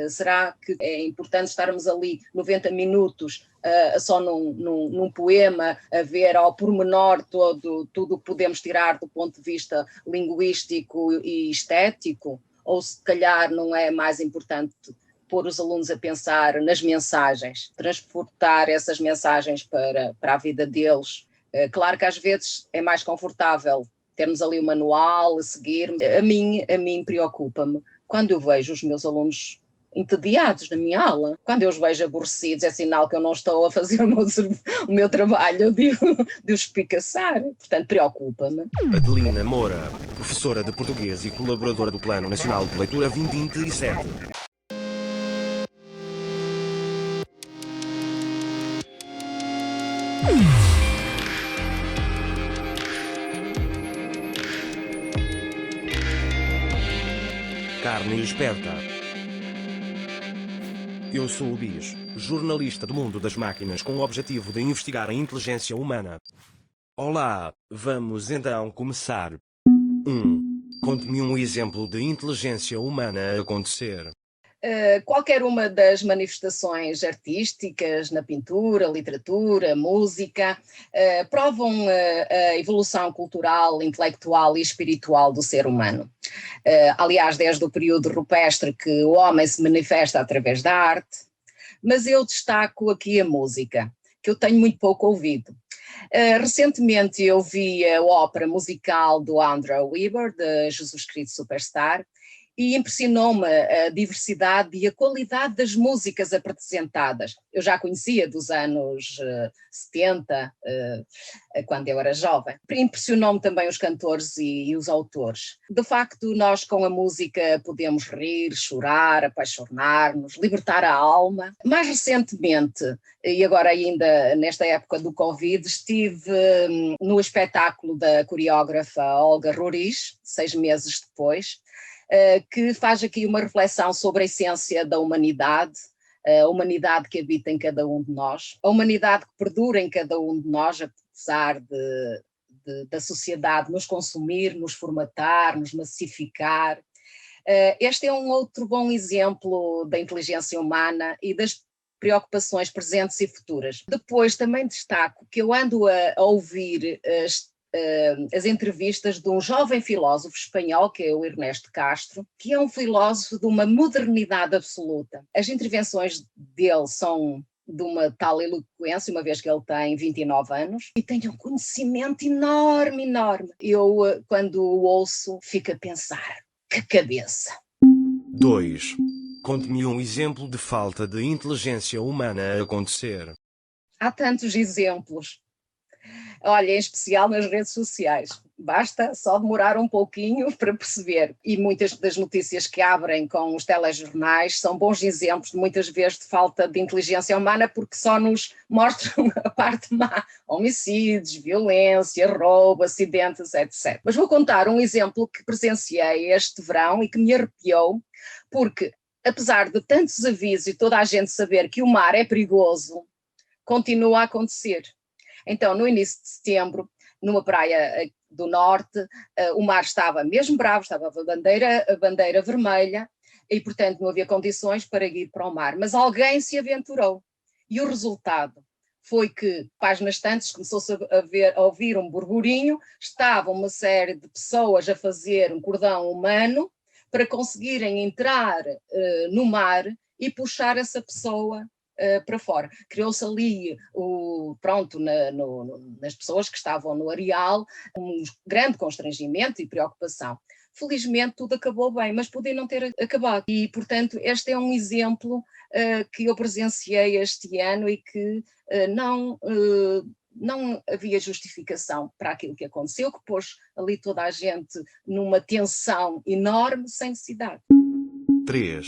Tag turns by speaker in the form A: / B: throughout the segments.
A: Será que é importante estarmos ali 90 minutos só num poema, a ver ao pormenor tudo o que podemos tirar do ponto de vista linguístico e estético? Ou se calhar não é mais importante pôr os alunos a pensar nas mensagens, transportar essas mensagens para a vida deles? Claro que às vezes é mais confortável termos ali o manual a seguir. A mim preocupa-me quando eu vejo os meus alunos entediados na minha aula. Quando eu os vejo aborrecidos, é sinal que eu não estou a fazer o meu trabalho de os espicaçar. Portanto, preocupa-me.
B: Adelina Moura, professora de português e colaboradora do Plano Nacional de Leitura 2027. Carne esperta. Eu sou o Bis, jornalista do mundo das máquinas com o objetivo de investigar a inteligência humana. Olá, vamos então começar. 1. Conte-me um exemplo de inteligência humana a acontecer.
A: Qualquer uma das manifestações artísticas, na pintura, literatura, música, provam a evolução cultural, intelectual e espiritual do ser humano. Aliás, desde o período rupestre que o homem se manifesta através da arte, mas eu destaco aqui a música, que eu tenho muito pouco ouvido. Recentemente eu vi a ópera musical do Andrew Weber, de Jesus Cristo Superstar, e impressionou-me a diversidade e a qualidade das músicas apresentadas. Eu já conhecia dos anos 70, quando eu era jovem. Impressionou-me também os cantores e os autores. De facto, nós com a música podemos rir, chorar, apaixonar-nos, libertar a alma. Mais recentemente, e agora ainda nesta época do Covid, estive no espetáculo da coreógrafa Olga Roriz, 6 meses depois, que faz aqui uma reflexão sobre a essência da humanidade, a humanidade que habita em cada um de nós, a humanidade que perdura em cada um de nós, apesar da sociedade nos consumir, nos formatar, nos massificar. Este é um outro bom exemplo da inteligência humana e das preocupações presentes e futuras. Depois também destaco que eu ando a ouvir as entrevistas de um jovem filósofo espanhol, que é o Ernesto Castro, que é um filósofo de uma modernidade absoluta. As intervenções dele são de uma tal eloquência, uma vez que ele tem 29 anos, e tem um conhecimento enorme, enorme. Eu, quando o ouço, fico a pensar, que cabeça!
B: 2. Conte-me um exemplo de falta de inteligência humana a acontecer.
A: Há tantos exemplos. Olha, em especial nas redes sociais. Basta só demorar um pouquinho para perceber. E muitas das notícias que abrem com os telejornais são bons exemplos, muitas vezes, de falta de inteligência humana, porque só nos mostram a parte má. Homicídios, violência, roubo, acidentes, etc. Mas vou contar um exemplo que presenciei este verão e que me arrepiou, porque, apesar de tantos avisos e toda a gente saber que o mar é perigoso, continua a acontecer. Então, no início de setembro, numa praia do norte, o mar estava mesmo bravo, estava a bandeira vermelha e, portanto, não havia condições para ir para o mar. Mas alguém se aventurou e o resultado foi que, páginas tantas, começou-se a ouvir um burburinho, estava uma série de pessoas a fazer um cordão humano para conseguirem entrar no mar e puxar essa pessoa para fora. Criou-se ali, nas pessoas que estavam no areal, um grande constrangimento e preocupação. Felizmente tudo acabou bem, mas podia não ter acabado. E, portanto, este é um exemplo que eu presenciei este ano e que não havia justificação para aquilo que aconteceu, que pôs ali toda a gente numa tensão enorme, sem necessidade.
B: 3.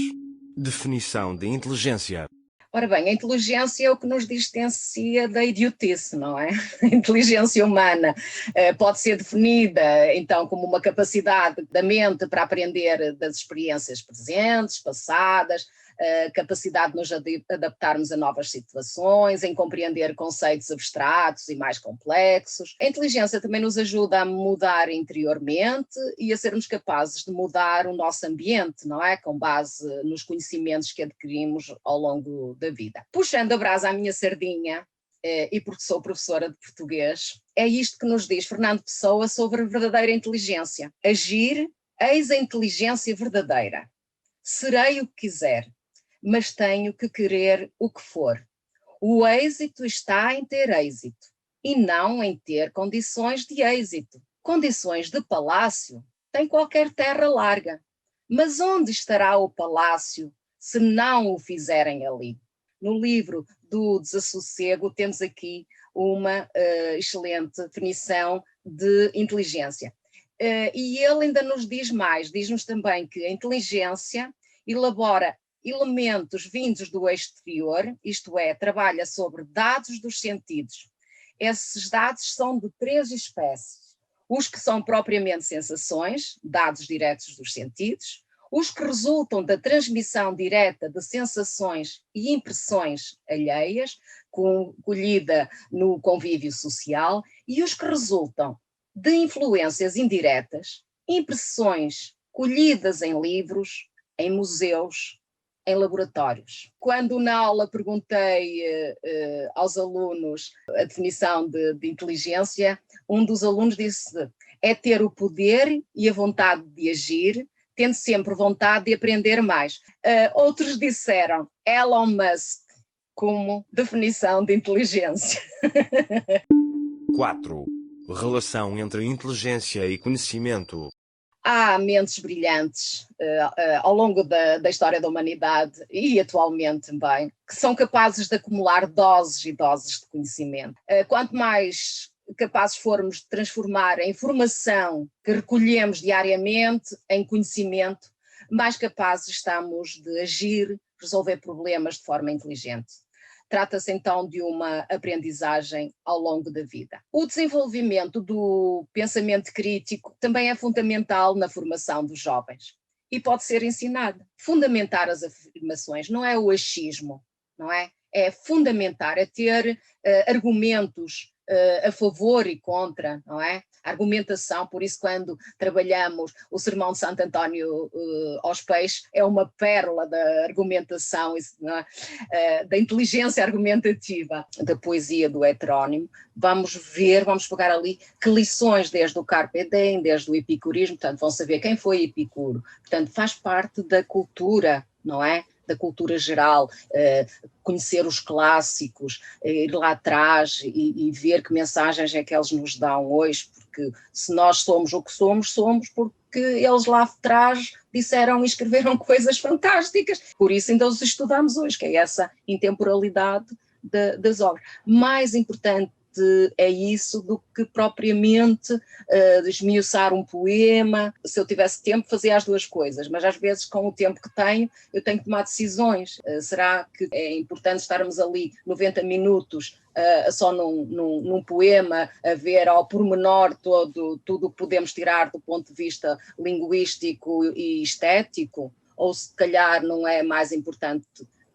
B: Definição de inteligência.
A: Ora bem, a inteligência é o que nos distancia da idiotice, não é? A inteligência humana pode ser definida, então, como uma capacidade da mente para aprender das experiências presentes, passadas, capacidade de nos adaptarmos a novas situações, em compreender conceitos abstratos e mais complexos. A inteligência também nos ajuda a mudar interiormente e a sermos capazes de mudar o nosso ambiente, não é? Com base nos conhecimentos que adquirimos ao longo da vida. Puxando a brasa à minha sardinha, e porque sou professora de português, é isto que nos diz Fernando Pessoa sobre a verdadeira inteligência. Agir, eis a inteligência verdadeira. Serei o que quiser, mas tenho que querer o que for. O êxito está em ter êxito, e não em ter condições de êxito. Condições de palácio tem qualquer terra larga, mas onde estará o palácio se não o fizerem ali? No livro do Desassossego temos aqui uma excelente definição de inteligência. E ele ainda nos diz mais, diz-nos também que a inteligência elabora elementos vindos do exterior, isto é, trabalha sobre dados dos sentidos. Esses dados são de 3 espécies. Os que são propriamente sensações, dados diretos dos sentidos, os que resultam da transmissão direta de sensações e impressões alheias, colhida no convívio social, e os que resultam de influências indiretas, impressões colhidas em livros, em museus, em laboratórios. Quando na aula perguntei aos alunos a definição de inteligência, um dos alunos disse: é ter o poder e a vontade de agir, tendo sempre vontade de aprender mais. Outros disseram Elon Musk como definição de inteligência.
B: 4. Relação entre inteligência e conhecimento.
A: Há mentes brilhantes ao longo da história da humanidade e atualmente também, que são capazes de acumular doses e doses de conhecimento. Quanto mais capazes formos de transformar a informação que recolhemos diariamente em conhecimento, mais capazes estamos de agir, resolver problemas de forma inteligente. Trata-se então de uma aprendizagem ao longo da vida. O desenvolvimento do pensamento crítico também é fundamental na formação dos jovens e pode ser ensinado. Fundamentar as afirmações não é o achismo, não é? É fundamentar, é ter argumentos a favor e contra, não é? A argumentação, por isso quando trabalhamos o Sermão de Santo António aos Peixes, é uma pérola da argumentação, da inteligência argumentativa, da poesia do heterónimo. Vamos pegar ali que lições desde o Carpe Diem, desde o epicurismo, portanto vão saber quem foi Epicuro, portanto faz parte da cultura, não é? Da cultura geral, conhecer os clássicos, ir lá atrás e ver que mensagens é que eles nos dão hoje, porque se nós somos o que somos porque eles lá atrás disseram e escreveram coisas fantásticas, por isso ainda os estudamos hoje, que é essa intemporalidade das obras. Mais importante é isso do que propriamente esmiuçar um poema. Se eu tivesse tempo fazia as duas coisas, mas às vezes com o tempo que tenho eu tenho que tomar decisões. Será que é importante estarmos ali 90 minutos só num poema a ver ao pormenor tudo o que podemos tirar do ponto de vista linguístico e estético? Ou se calhar não é mais importante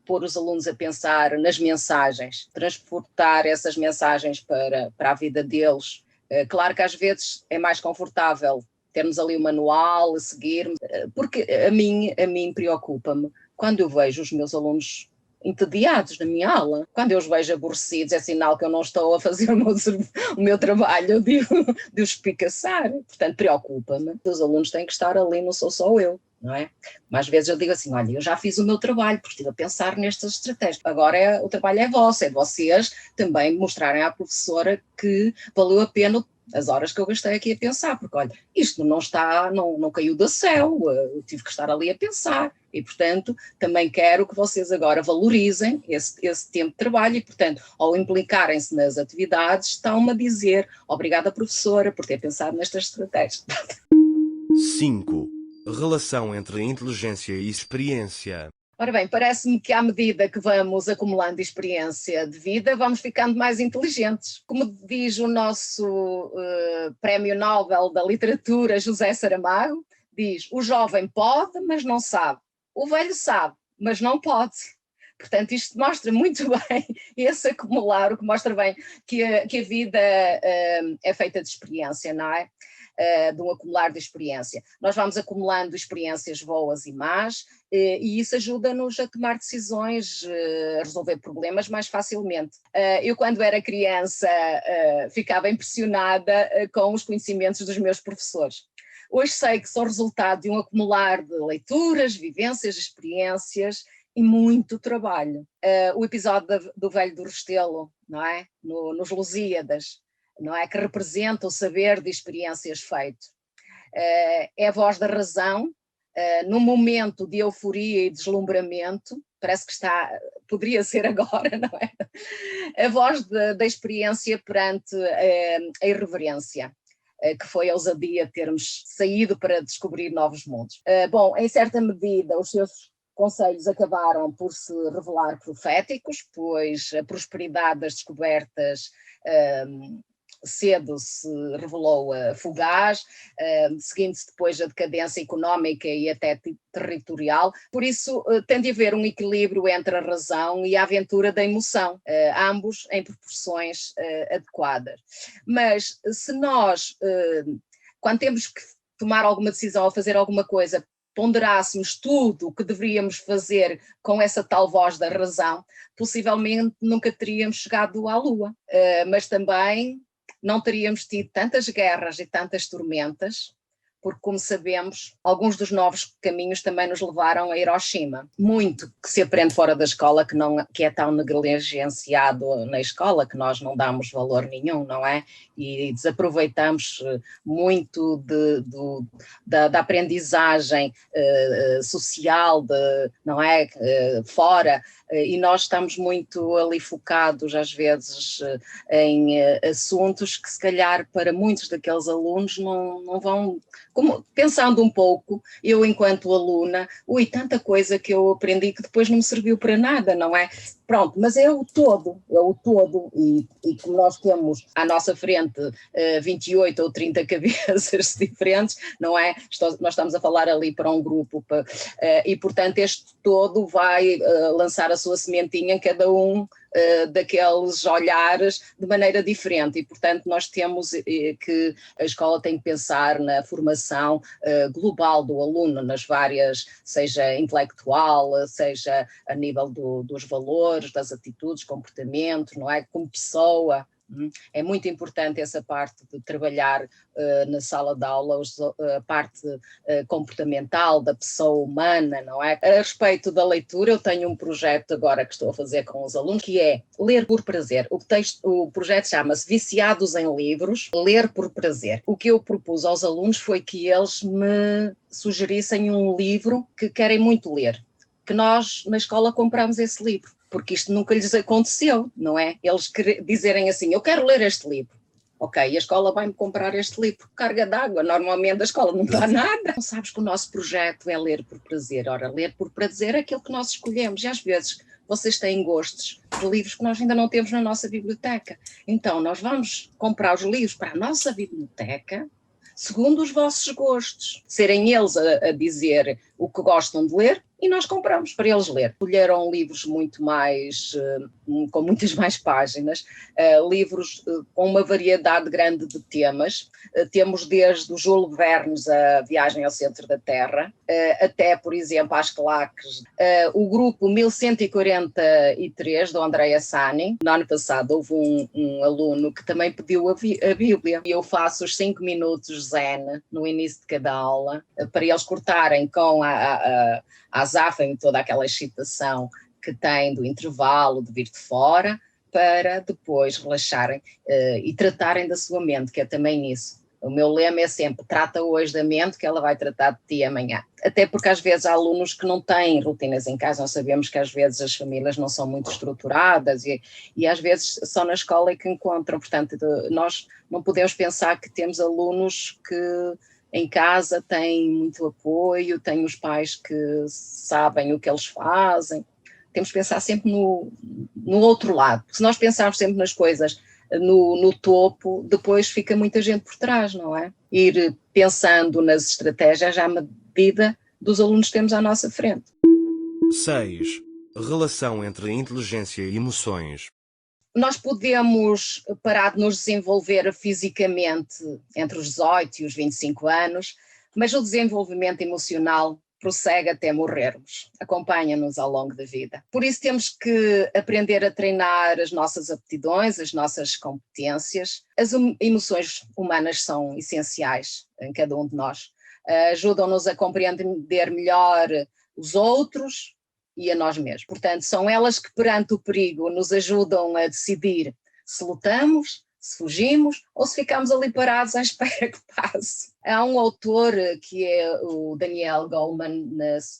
A: pôr os alunos a pensar nas mensagens, transportar essas mensagens para a vida deles? Claro que às vezes é mais confortável termos ali o manual, a seguir, porque a mim preocupa-me quando eu vejo os meus alunos entediados na minha aula, quando eu os vejo aborrecidos, é sinal que eu não estou a fazer o meu trabalho de os espicaçar, portanto preocupa-me. Os alunos têm que estar ali, não sou só eu, não é? Mas às vezes eu digo assim, olha, eu já fiz o meu trabalho, porque estive a pensar nestas estratégias, agora o trabalho é vosso, é de vocês também mostrarem à professora que valeu a pena as horas que eu gastei aqui a pensar, porque olha, isto não caiu do céu, eu tive que estar ali a pensar, e portanto também quero que vocês agora valorizem esse tempo de trabalho, e portanto ao implicarem-se nas atividades estão-me a dizer obrigada professora por ter pensado nestas estratégias.
B: 5. Relação entre inteligência e experiência.
A: Ora bem, parece-me que à medida que vamos acumulando experiência de vida, vamos ficando mais inteligentes. Como diz o nosso Prémio Nobel da Literatura, José Saramago, diz: o jovem pode, mas não sabe. O velho sabe, mas não pode. Portanto, isto mostra muito bem esse acumular, o que mostra bem que a vida é feita de experiência, não é? De um acumular de experiência. Nós vamos acumulando experiências boas e más, e isso ajuda-nos a tomar decisões, a resolver problemas mais facilmente. Eu, quando era criança, ficava impressionada com os conhecimentos dos meus professores. Hoje sei que são resultado de um acumular de leituras, vivências, experiências e muito trabalho. O episódio do Velho do Restelo, não é? Nos Lusíadas, não é? Que representa o saber de experiências feito. É a voz da razão, num momento de euforia e deslumbramento, parece que poderia ser agora, não é? A voz da experiência perante a irreverência, que foi a ousadia de termos saído para descobrir novos mundos. Bom, em certa medida, os seus conselhos acabaram por se revelar proféticos, pois a prosperidade das descobertas cedo se revelou fugaz, seguindo-se depois a decadência económica e até territorial. Por isso tem de haver um equilíbrio entre a razão e a aventura da emoção, ambos em proporções adequadas. Mas se nós, quando temos que tomar alguma decisão ou fazer alguma coisa, ponderássemos tudo o que deveríamos fazer com essa tal voz da razão, possivelmente nunca teríamos chegado à Lua, mas também não teríamos tido tantas guerras e tantas tormentas, porque, como sabemos, alguns dos novos caminhos também nos levaram a Hiroshima. Muito que se aprende fora da escola, que é tão negligenciado na escola, que nós não damos valor nenhum, não é? E desaproveitamos muito da aprendizagem social, não é? Fora, e nós estamos muito ali focados, às vezes, em assuntos que, se calhar, para muitos daqueles alunos não vão... Pensando um pouco, eu enquanto aluna, tanta coisa que eu aprendi que depois não me serviu para nada, não é? Pronto, mas é o todo, e como nós temos à nossa frente 28 ou 30 cabeças diferentes, não é? Nós estamos a falar ali para um grupo, e portanto este todo vai lançar a sua sementinha em cada um daqueles olhares de maneira diferente, e portanto nós temos que a escola tem que pensar na formação global do aluno, nas várias, seja intelectual, seja a nível dos valores, das atitudes, comportamento, não é? Como pessoa. É muito importante essa parte de trabalhar na sala de aula, a parte comportamental da pessoa humana, não é? A respeito da leitura, eu tenho um projeto agora que estou a fazer com os alunos, que é ler por prazer. O projeto chama-se Viciados em Livros, Ler por Prazer. O que eu propus aos alunos foi que eles me sugerissem um livro que querem muito ler, que nós na escola compramos esse livro, porque isto nunca lhes aconteceu, não é? Eles dizerem assim, eu quero ler este livro. Ok, a escola vai-me comprar este livro, carga d'água, normalmente a escola não dá nada. Não sabes que o nosso projeto é ler por prazer. Ora, ler por prazer é aquilo que nós escolhemos, e às vezes vocês têm gostos de livros que nós ainda não temos na nossa biblioteca. Então, nós vamos comprar os livros para a nossa biblioteca, segundo os vossos gostos, serem eles a dizer o que gostam de ler, e nós compramos para eles ler. Escolheram livros muito mais, com muitas mais páginas, livros com uma variedade grande de temas. Temos desde o Júlio Vernes, a Viagem ao Centro da Terra, até, por exemplo, às claques, o grupo 1143, do Andrea Sani. No ano passado houve um aluno que também pediu a Bíblia, e eu faço os 5 minutos zen no início de cada aula, para eles cortarem com a Zafra e toda aquela excitação que tem do intervalo, de vir de fora, para depois relaxarem e tratarem da sua mente, que é também isso. O meu lema é sempre, trata hoje da mente, que ela vai tratar de ti amanhã. Até porque às vezes há alunos que não têm rotinas em casa, nós sabemos que às vezes as famílias não são muito estruturadas, e às vezes só na escola é que encontram. Portanto, nós não podemos pensar que temos alunos que em casa têm muito apoio, têm os pais que sabem o que eles fazem. Temos que pensar sempre no outro lado. Se nós pensarmos sempre nas coisas no topo, depois fica muita gente por trás, não é? Ir pensando nas estratégias à medida dos alunos que temos à nossa frente.
B: 6. Relação entre inteligência e emoções.
A: Nós podemos parar de nos desenvolver fisicamente entre os 18 e os 25 anos, mas o desenvolvimento emocional prossegue até morrermos, acompanha-nos ao longo da vida. Por isso temos que aprender a treinar as nossas aptidões, as nossas competências. As emoções humanas são essenciais em cada um de nós. Ajudam-nos a compreender melhor os outros e a nós mesmos. Portanto, são elas que perante o perigo nos ajudam a decidir se lutamos, se fugimos ou se ficamos ali parados à espera que passe. Há um autor que é o Daniel Goleman,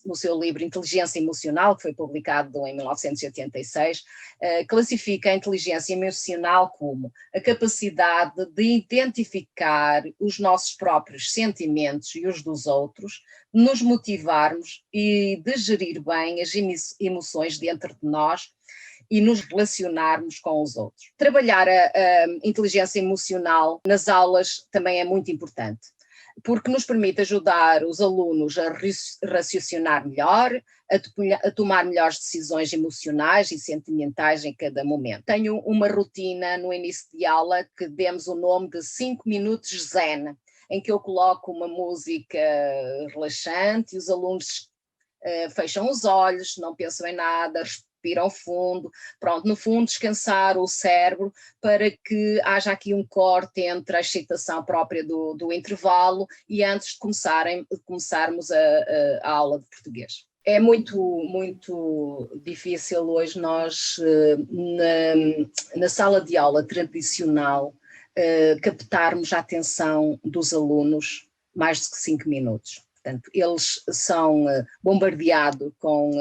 A: no seu livro Inteligência Emocional, que foi publicado em 1986, classifica a inteligência emocional como a capacidade de identificar os nossos próprios sentimentos e os dos outros, nos motivarmos e de gerir bem as emoções dentro de nós e nos relacionarmos com os outros. Trabalhar a inteligência emocional nas aulas também é muito importante, porque nos permite ajudar os alunos a raciocinar melhor, a tomar melhores decisões emocionais e sentimentais em cada momento. Tenho uma rotina no início de aula que demos o nome de 5 minutos zen, em que eu coloco uma música relaxante e os alunos fecham os olhos, não pensam em nada, respiram fundo, pronto, no fundo descansar o cérebro para que haja aqui um corte entre a excitação própria do intervalo e antes de começarmos a aula de português. É muito difícil hoje nós, na sala de aula tradicional, captarmos a atenção dos alunos mais de 5 minutos. Portanto, eles são bombardeados com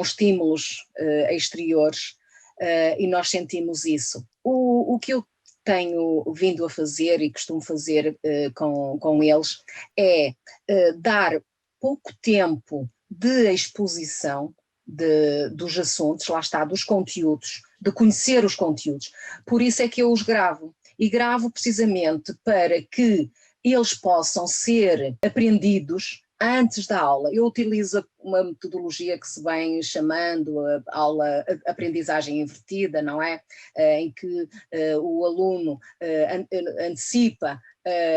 A: estímulos exteriores e nós sentimos isso. O que eu tenho vindo a fazer e costumo fazer com eles é dar pouco tempo de exposição dos assuntos, lá está, dos conteúdos, de conhecer os conteúdos. Por isso é que eu os gravo. E gravo precisamente para que eles possam ser aprendidos antes da aula. Eu utilizo uma metodologia que se vem chamando a aula aprendizagem invertida, não é? Em que o aluno antecipa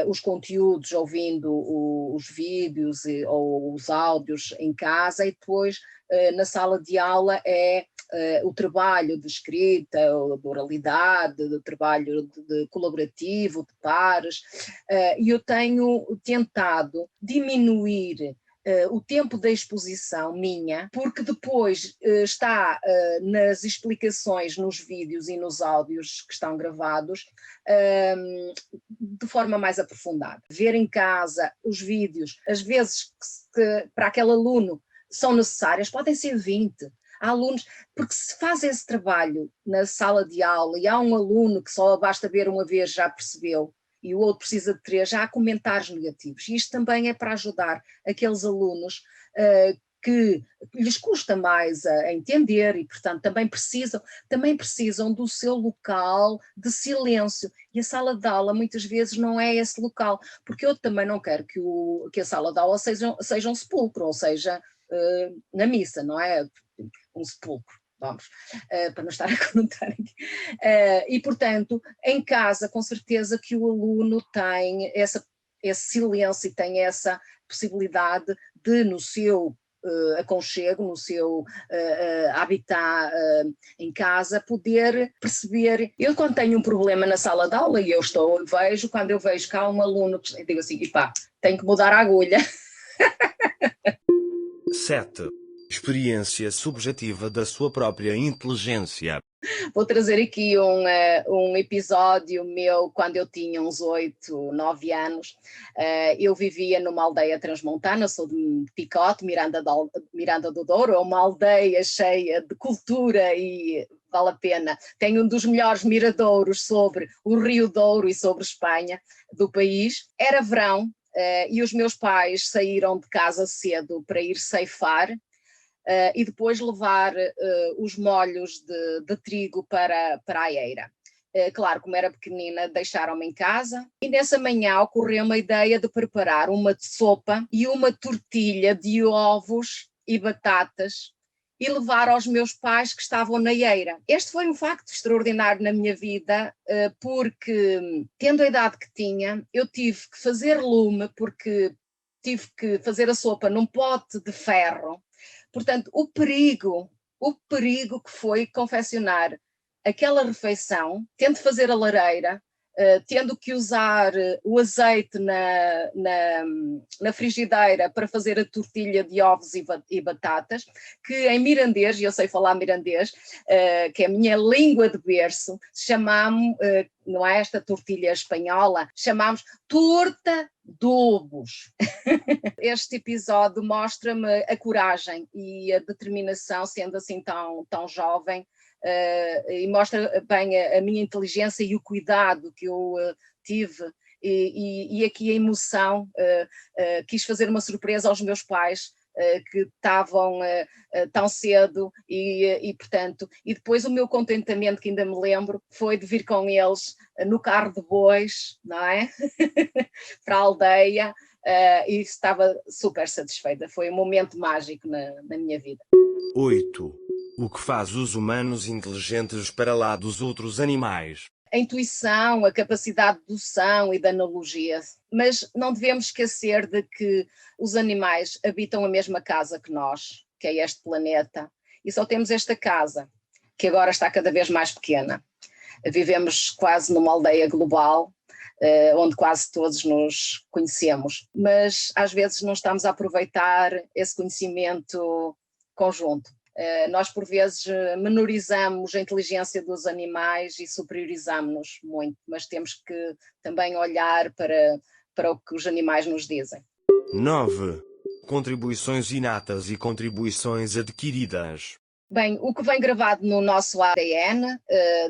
A: os conteúdos ouvindo os vídeos ou os áudios em casa e depois na sala de aula é o trabalho de escrita, de oralidade, de trabalho de colaborativo, de pares, e eu tenho tentado diminuir o tempo da exposição minha, porque depois está nas explicações, nos vídeos e nos áudios que estão gravados, de forma mais aprofundada. Ver em casa os vídeos, às vezes que para aquele aluno são necessárias, podem ser 20. Há alunos, porque se faz esse trabalho na sala de aula e há um aluno que só basta ver uma vez já percebeu e o outro precisa de 3, já há comentários negativos. E isto também é para ajudar aqueles alunos que lhes custa mais a entender e, portanto, também precisam do seu local de silêncio. E a sala de aula muitas vezes não é esse local, porque eu também não quero que a sala de aula seja um sepulcro, ou seja, na missa, não é? Um sepulcro, vamos, para não estar a contar aqui. E, portanto, em casa, com certeza que o aluno tem esse silêncio e tem essa possibilidade de, no seu aconchego, no seu habitat em casa, poder perceber. Eu, quando tenho um problema na sala de aula, e quando eu vejo cá um aluno, eu digo assim, tenho que mudar a agulha.
B: 7. Experiência subjetiva da sua própria inteligência.
A: Vou trazer aqui um episódio meu quando eu tinha uns 8, 9 anos. Eu vivia numa aldeia transmontana, sou de Picote, Miranda do Douro, é uma aldeia cheia de cultura e vale a pena. Tem um dos melhores miradouros sobre o Rio Douro e sobre Espanha do país. Era verão. e os meus pais saíram de casa cedo para ir ceifar e depois levar os molhos de trigo para a eira. Claro, como era pequenina, deixaram-me em casa e nessa manhã ocorreu uma ideia de preparar uma sopa e uma tortilha de ovos e batatas e levar aos meus pais que estavam na eira. Este foi um facto extraordinário na minha vida, porque, tendo a idade que tinha, eu tive que fazer lume, porque tive que fazer a sopa num pote de ferro. Portanto, o perigo que foi confeccionar aquela refeição, tendo de fazer a lareira, tendo que usar o azeite na frigideira para fazer a tortilha de ovos e batatas, que em mirandês, e eu sei falar mirandês, que é a minha língua de berço, chamamos, não é esta tortilha espanhola, chamamos torta de ovos. Este episódio mostra-me a coragem e a determinação, sendo assim tão jovem, e mostra bem a minha inteligência e o cuidado que eu tive e aqui a emoção. Quis fazer uma surpresa aos meus pais que estavam tão cedo portanto, e depois o meu contentamento, que ainda me lembro, foi de vir com eles no carro de bois, não é? Para a aldeia, e estava super satisfeita. Foi um momento mágico na minha vida.
B: 8. O que faz os humanos inteligentes para lá dos outros animais?
A: A intuição, a capacidade de dedução e de analogia, mas não devemos esquecer de que os animais habitam a mesma casa que nós, que é este planeta, e só temos esta casa, que agora está cada vez mais pequena. Vivemos quase numa aldeia global, onde quase todos nos conhecemos, mas às vezes não estamos a aproveitar esse conhecimento conjunto. Nós, por vezes, menorizamos a inteligência dos animais e superiorizamos-nos muito, mas temos que também olhar para o que os animais nos dizem.
B: 9. Contribuições inatas e contribuições adquiridas.
A: Bem, o que vem gravado no nosso ADN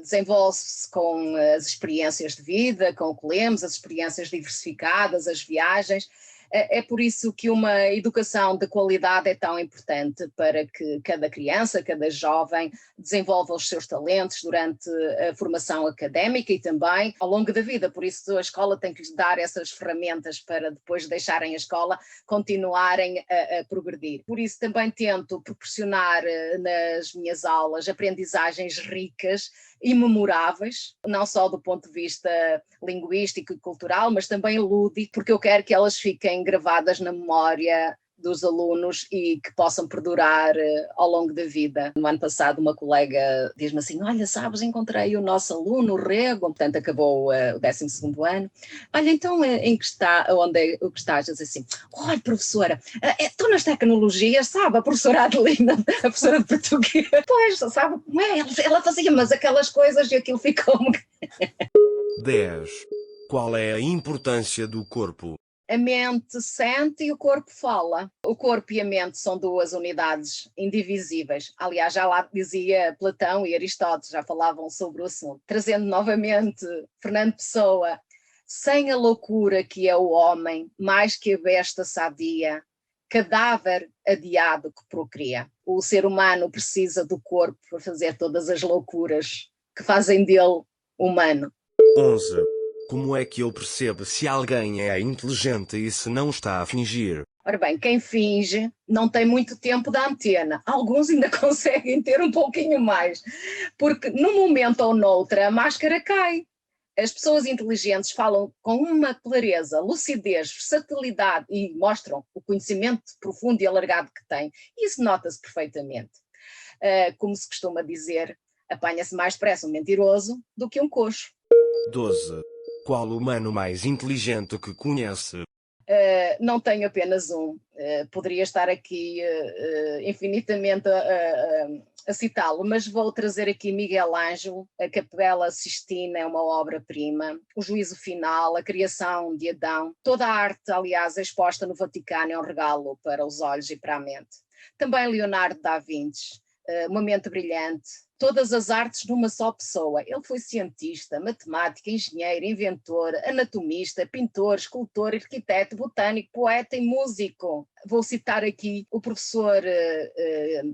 A: desenvolve-se com as experiências de vida, com o que lemos, as experiências diversificadas, as viagens. É por isso que uma educação de qualidade é tão importante, para que cada criança, cada jovem desenvolva os seus talentos durante a formação académica e também ao longo da vida. Por isso a escola tem que lhes dar essas ferramentas para, depois de deixarem a escola, continuarem a progredir. Por isso também tento proporcionar nas minhas aulas aprendizagens ricas e memoráveis, não só do ponto de vista linguístico e cultural, mas também lúdico, porque eu quero que elas fiquem gravadas na memória dos alunos e que possam perdurar ao longo da vida. No ano passado uma colega diz-me assim: olha, sabes, encontrei o nosso aluno, o Rego, portanto acabou o 12º ano. Olha, então em que está, onde é o que estás? Diz assim: olha, professora, estou nas tecnologias, sabe, a professora Adelina, a professora de português. Pois, sabe como é? Ela fazia, mas aquelas coisas, e aquilo ficou-me.
B: 10. Qual é a importância do corpo?
A: A mente sente e o corpo fala. O corpo e a mente são duas unidades indivisíveis. Aliás, já lá dizia Platão e Aristóteles, já falavam sobre o assunto. Trazendo novamente Fernando Pessoa: sem a loucura que é o homem, mais que a besta sadia, cadáver adiado que procria. O ser humano precisa do corpo para fazer todas as loucuras que fazem dele humano.
B: 11. Como é que eu percebo se alguém é inteligente e se não está a fingir?
A: Ora bem, quem finge não tem muito tempo da antena. Alguns ainda conseguem ter um pouquinho mais, porque num momento ou noutra a máscara cai. As pessoas inteligentes falam com uma clareza, lucidez, versatilidade e mostram o conhecimento profundo e alargado que têm. Isso nota-se perfeitamente. Como se costuma dizer, apanha-se mais depressa um mentiroso do que um coxo.
B: 12. Qual o humano mais inteligente que conhece?
A: Não tenho apenas um. Poderia estar aqui infinitamente a citá-lo, mas vou trazer aqui Miguel Ângelo. A Capela Sistina é uma obra-prima. O Juízo Final, a criação de Adão. Toda a arte, aliás, exposta no Vaticano é um regalo para os olhos e para a mente. Também Leonardo da Vinci. uma mente brilhante, todas as artes numa só pessoa. Ele foi cientista, matemático, engenheiro, inventor, anatomista, pintor, escultor, arquiteto, botânico, poeta e músico. Vou citar aqui o professor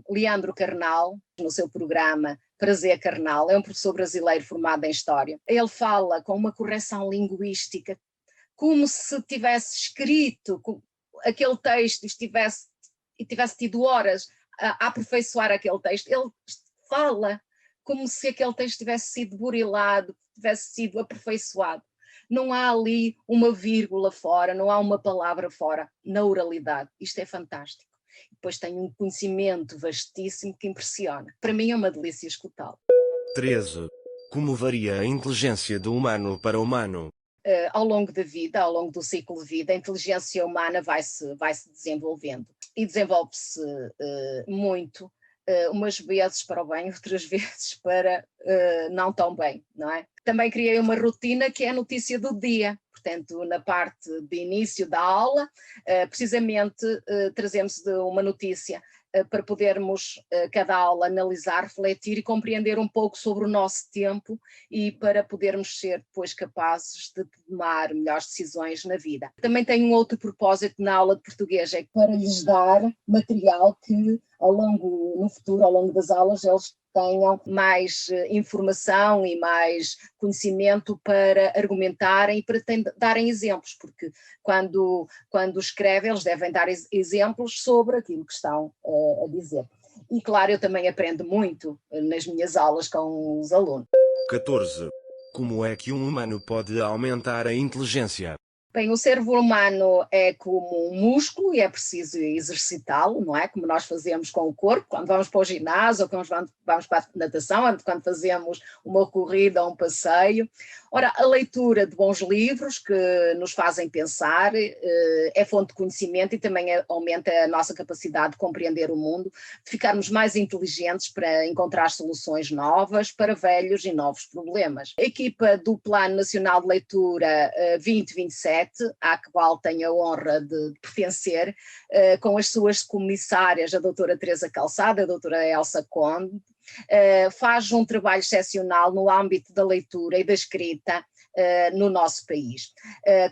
A: Leandro Carnal, no seu programa Prazer Carnal, é um professor brasileiro formado em História. Ele fala com uma correção linguística, como se tivesse escrito aquele texto e tivesse tido horas a aperfeiçoar aquele texto. Ele fala como se aquele texto tivesse sido burilado, tivesse sido aperfeiçoado. Não há ali uma vírgula fora, não há uma palavra fora na oralidade. Isto é fantástico. Depois tem um conhecimento vastíssimo que impressiona. Para mim é uma delícia escutá-lo.
B: 13. Como varia a inteligência do humano para o humano?
A: Ao longo da vida, ao longo do ciclo de vida, a inteligência humana vai-se desenvolvendo e desenvolve-se muito, umas vezes para o bem, outras vezes para não tão bem, não é? Também criei uma rotina que é a notícia do dia, portanto, na parte de início da aula, precisamente trazemos uma notícia para podermos, cada aula, analisar, refletir e compreender um pouco sobre o nosso tempo e para podermos ser depois capazes de tomar melhores decisões na vida. Também tenho um outro propósito na aula de português, é para lhes dar material que no futuro, ao longo das aulas, eles tenham mais informação e mais conhecimento para argumentarem e para darem exemplos, porque quando escrevem eles devem dar exemplos sobre aquilo que estão a dizer. E claro, eu também aprendo muito nas minhas aulas com os alunos.
B: 14. Como é que um humano pode aumentar a inteligência?
A: Bem, o cérebro humano é como um músculo e é preciso exercitá-lo, não é? Como nós fazemos com o corpo, quando vamos para o ginásio, ou quando vamos para a natação, quando fazemos uma corrida ou um passeio. Ora, a leitura de bons livros que nos fazem pensar é fonte de conhecimento e também aumenta a nossa capacidade de compreender o mundo, de ficarmos mais inteligentes para encontrar soluções novas para velhos e novos problemas. A equipa do Plano Nacional de Leitura 2027, à qual tenho a honra de pertencer, com as suas comissárias, a doutora Teresa Calçada, a doutora Elsa Conde, faz um trabalho excepcional no âmbito da leitura e da escrita no nosso país.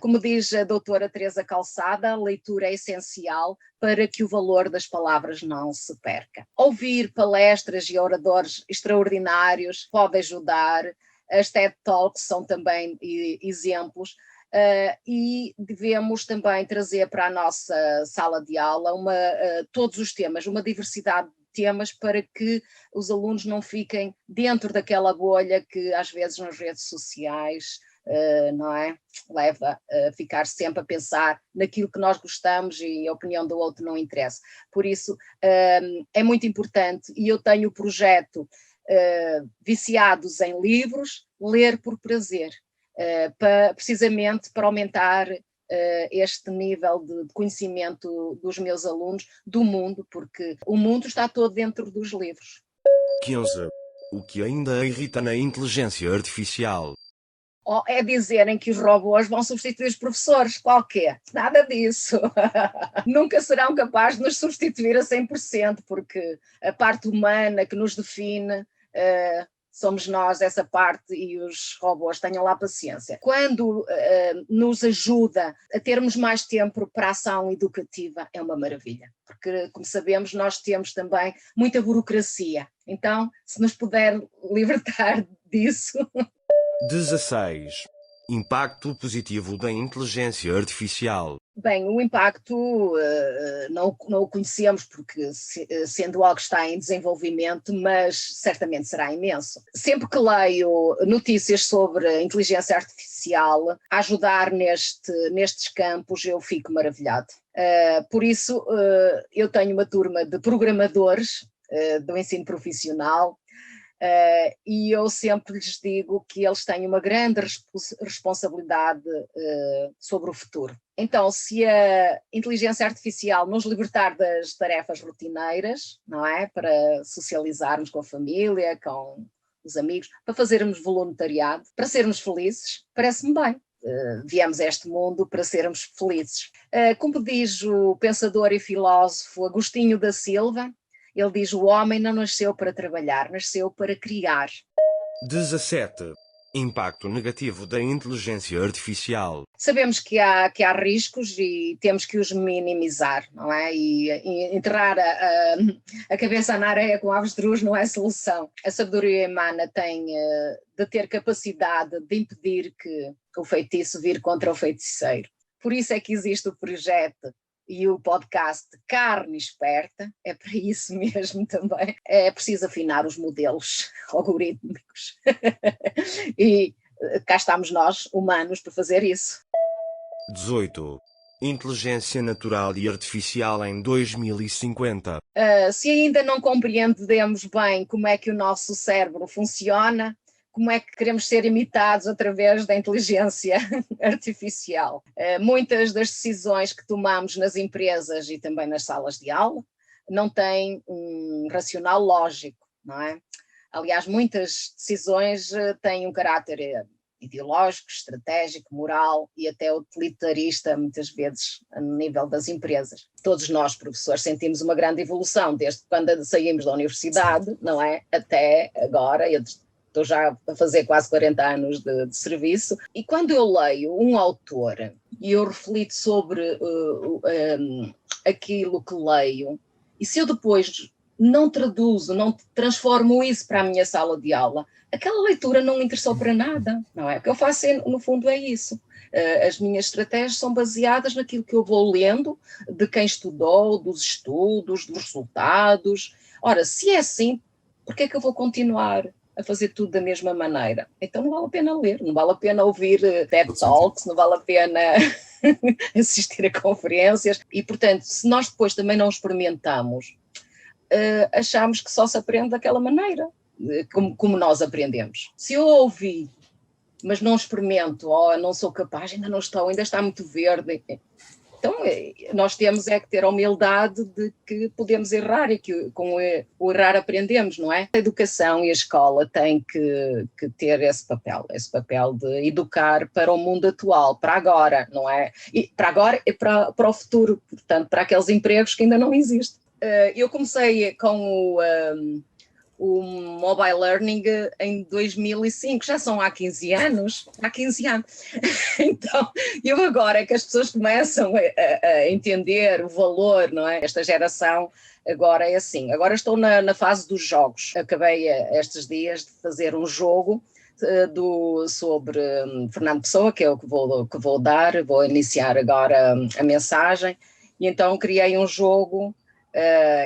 A: Como diz a doutora Teresa Calçada, a leitura é essencial para que o valor das palavras não se perca. Ouvir palestras e oradores extraordinários pode ajudar, as TED Talks são também exemplos, e devemos também trazer para a nossa sala de aula todos os temas, uma diversidade de temas para que os alunos não fiquem dentro daquela bolha que às vezes nas redes sociais não é? Leva a ficar sempre a pensar naquilo que nós gostamos e a opinião do outro não interessa. Por isso é muito importante e eu tenho o projeto Viciados em Livros, Ler por Prazer, precisamente para aumentar este nível de conhecimento dos meus alunos do mundo, porque o mundo está todo dentro dos livros.
B: 15. O que ainda irrita na inteligência artificial?
A: É dizerem que os robôs vão substituir os professores, qualquer. Nada disso. Nunca serão capazes de nos substituir a 100%, porque a parte humana que nos define somos nós, essa parte, e os robôs, tenham lá paciência. Quando nos ajuda a termos mais tempo para a ação educativa, é uma maravilha, porque, como sabemos, nós temos também muita burocracia. Então, se nos puder libertar disso...
B: 16. Impacto positivo da inteligência artificial.
A: Bem, o impacto não o conhecemos porque sendo algo que está em desenvolvimento, mas certamente será imenso. Sempre que leio notícias sobre a inteligência artificial a ajudar nestes campos, eu fico maravilhado. Por isso, eu tenho uma turma de programadores do ensino profissional, e eu sempre lhes digo que eles têm uma grande responsabilidade sobre o futuro. Então, se a inteligência artificial nos libertar das tarefas rotineiras, não é? Para socializarmos com a família, com os amigos, para fazermos voluntariado, para sermos felizes, parece-me bem. Viemos a este mundo para sermos felizes. Como diz o pensador e filósofo Agostinho da Silva, Ele diz: o homem não nasceu para trabalhar, nasceu para criar.
B: 17. Impacto negativo da inteligência artificial.
A: Sabemos que há riscos e temos que os minimizar, não é? E enterrar a cabeça na areia com avestruz não é solução. A sabedoria humana tem de ter capacidade de impedir que o feitiço vire contra o feiticeiro. Por isso é que existe o projeto e o podcast Carne Esperta, é para isso mesmo também. É preciso afinar os modelos algorítmicos. E cá estamos nós, humanos, para fazer isso.
B: 18. Inteligência natural e artificial em 2050.
A: Se ainda não compreendemos bem como é que o nosso cérebro funciona, como é que queremos ser imitados através da inteligência artificial? Muitas das decisões que tomamos nas empresas e também nas salas de aula não têm um racional lógico, não é? Aliás, muitas decisões têm um caráter ideológico, estratégico, moral e até utilitarista, muitas vezes, no nível das empresas. Todos nós, professores, sentimos uma grande evolução, desde quando saímos da universidade, não é? Até agora, eu estou já a fazer quase 40 anos de serviço, e quando eu leio um autor e eu reflito sobre aquilo que leio, e se eu depois não traduzo, não transformo isso para a minha sala de aula, aquela leitura não me interessou para nada, não é? O que eu faço, no fundo, é isso. As minhas estratégias são baseadas naquilo que eu vou lendo, de quem estudou, dos estudos, dos resultados. Ora, se é assim, por que é que eu vou continuar a fazer tudo da mesma maneira? Então não vale a pena ler, não vale a pena ouvir TED Talks, não vale a pena assistir a conferências. E, portanto, se nós depois também não experimentamos, achamos que só se aprende daquela maneira, como nós aprendemos. Se eu ouvi, mas não experimento, ou não sou capaz, ainda não estou, ainda está muito verde. Então, nós temos é que ter a humildade de que podemos errar e que com o errar aprendemos, não é? A educação e a escola têm que ter esse papel de educar para o mundo atual, para agora, não é? E para agora e para o futuro, portanto, para aqueles empregos que ainda não existem. Eu comecei com o Mobile Learning em 2005, já são há 15 anos. Então, eu agora é que as pessoas começam a entender o valor, não é? Esta geração agora é assim. Agora estou na fase dos jogos. Acabei estes dias de fazer um jogo sobre Fernando Pessoa, que é o que vou dar, vou iniciar agora a mensagem, e então criei um jogo.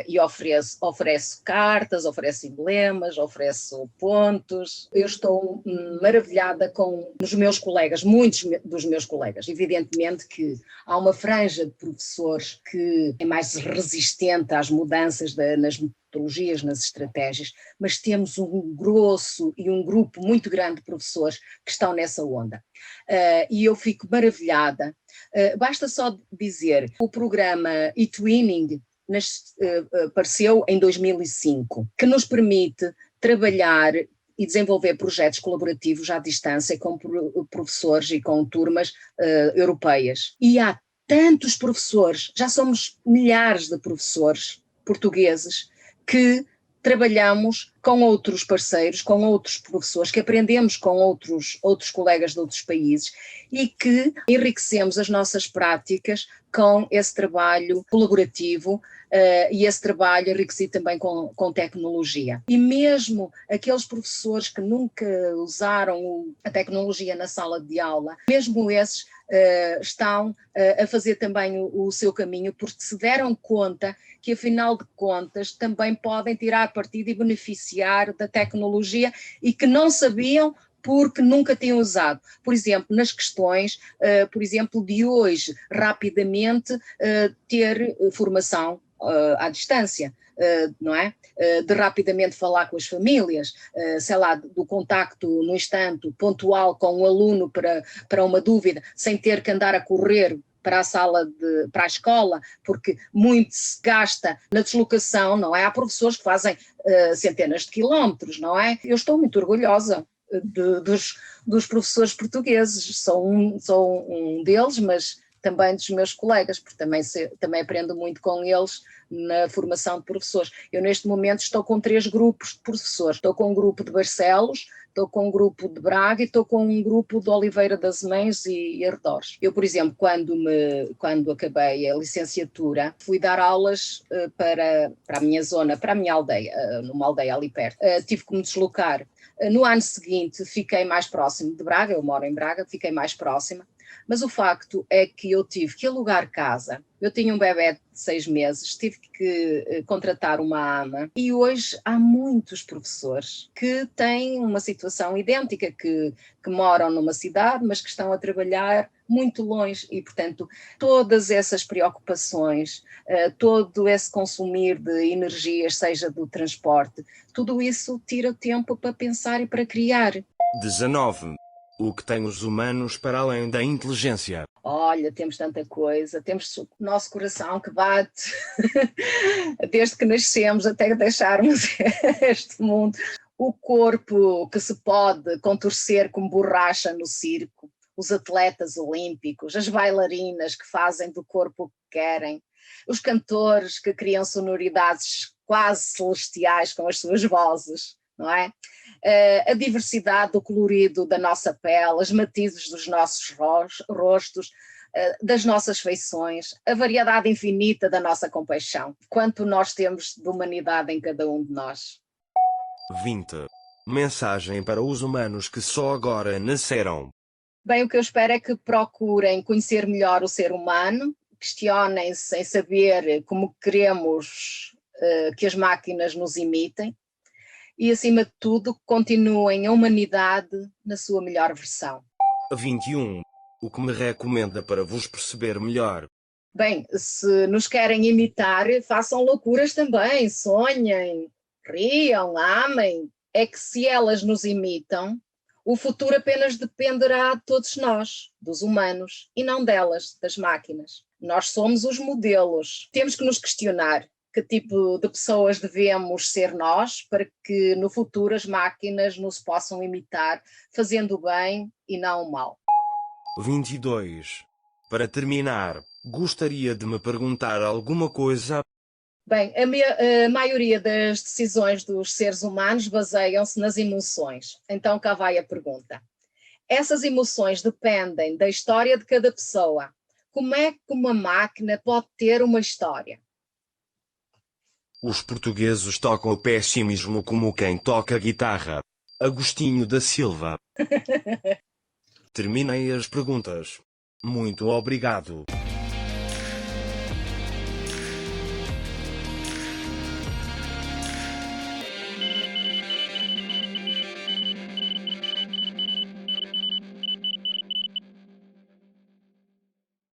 A: E ofereço cartas, ofereço emblemas, ofereço pontos. Eu estou maravilhada com os meus colegas, muitos dos meus colegas. Evidentemente que há uma franja de professores que é mais resistente às mudanças nas metodologias, nas estratégias, mas temos um grosso e um grupo muito grande de professores que estão nessa onda. E eu fico maravilhada. Basta só dizer, o programa eTwinning apareceu em 2005, que nos permite trabalhar e desenvolver projetos colaborativos à distância com professores e com turmas europeias. E há tantos professores, já somos milhares de professores portugueses que trabalhamos com outros parceiros, com outros professores, que aprendemos com outros colegas de outros países e que enriquecemos as nossas práticas com esse trabalho colaborativo e esse trabalho enriquecido também com tecnologia. E mesmo aqueles professores que nunca usaram a tecnologia na sala de aula, mesmo esses estão a fazer também o seu caminho, porque se deram conta que, afinal de contas, também podem tirar partido e beneficiar da tecnologia e que não sabiam porque nunca tinham usado. Por exemplo, nas questões, por exemplo, de hoje, rapidamente ter formação à distância, não é? De rapidamente falar com as famílias, sei lá, do contacto no instante pontual com o aluno para uma dúvida, sem ter que andar a correr para a sala, para a escola, porque muito se gasta na deslocação, não é? Há professores que fazem centenas de quilómetros, não é? Eu estou muito orgulhosa dos professores portugueses, sou um deles, mas também dos meus colegas, porque também aprendo muito com eles na formação de professores. Eu neste momento estou com 3 grupos de professores. Estou com um grupo de Barcelos, estou com um grupo de Braga e estou com um grupo de Oliveira das Mães e arredores. Eu, por exemplo, quando acabei a licenciatura, fui dar aulas para a minha zona, para a minha aldeia, numa aldeia ali perto. Tive que me deslocar. No ano seguinte fiquei mais próximo de Braga, eu moro em Braga, fiquei mais próxima, mas o facto é que eu tive que alugar casa. Eu tinha um bebé de 6 meses, tive que contratar uma ama e hoje há muitos professores que têm uma situação idêntica, que moram numa cidade, mas que estão a trabalhar muito longe e, portanto, todas essas preocupações, todo esse consumir de energias, seja do transporte, tudo isso tira tempo para pensar e para criar.
B: 19. O que tem os humanos para além da inteligência?
A: Olha, temos tanta coisa, temos o nosso coração que bate desde que nascemos até que deixarmos este mundo, o corpo que se pode contorcer como borracha no circo, os atletas olímpicos, as bailarinas que fazem do corpo o que querem, os cantores que criam sonoridades quase celestiais com as suas vozes, não é? A diversidade do colorido da nossa pele, os matizes dos nossos rostos, das nossas feições, a variedade infinita da nossa compaixão. Quanto nós temos de humanidade em cada um de nós.
B: 20. Mensagem para os humanos que só agora nasceram.
A: Bem, o que eu espero é que procurem conhecer melhor o ser humano, questionem-se em saber como queremos que as máquinas nos imitem, e, acima de tudo, continuem a humanidade na sua melhor versão.
B: 21. O que me recomenda para vos perceber melhor?
A: Bem, se nos querem imitar, façam loucuras também, sonhem, riam, amem. É que se elas nos imitam, o futuro apenas dependerá de todos nós, dos humanos, e não delas, das máquinas. Nós somos os modelos. Temos que nos questionar que tipo de pessoas devemos ser nós para que no futuro as máquinas nos possam imitar, fazendo o bem e não o mal.
B: 22. Para terminar, gostaria de me perguntar alguma coisa?
A: Bem, a maioria das decisões dos seres humanos baseiam-se nas emoções. Então cá vai a pergunta. Essas emoções dependem da história de cada pessoa. Como é que uma máquina pode ter uma história?
B: Os portugueses tocam o pessimismo como quem toca guitarra. Agostinho da Silva. Terminei as perguntas. Muito obrigado.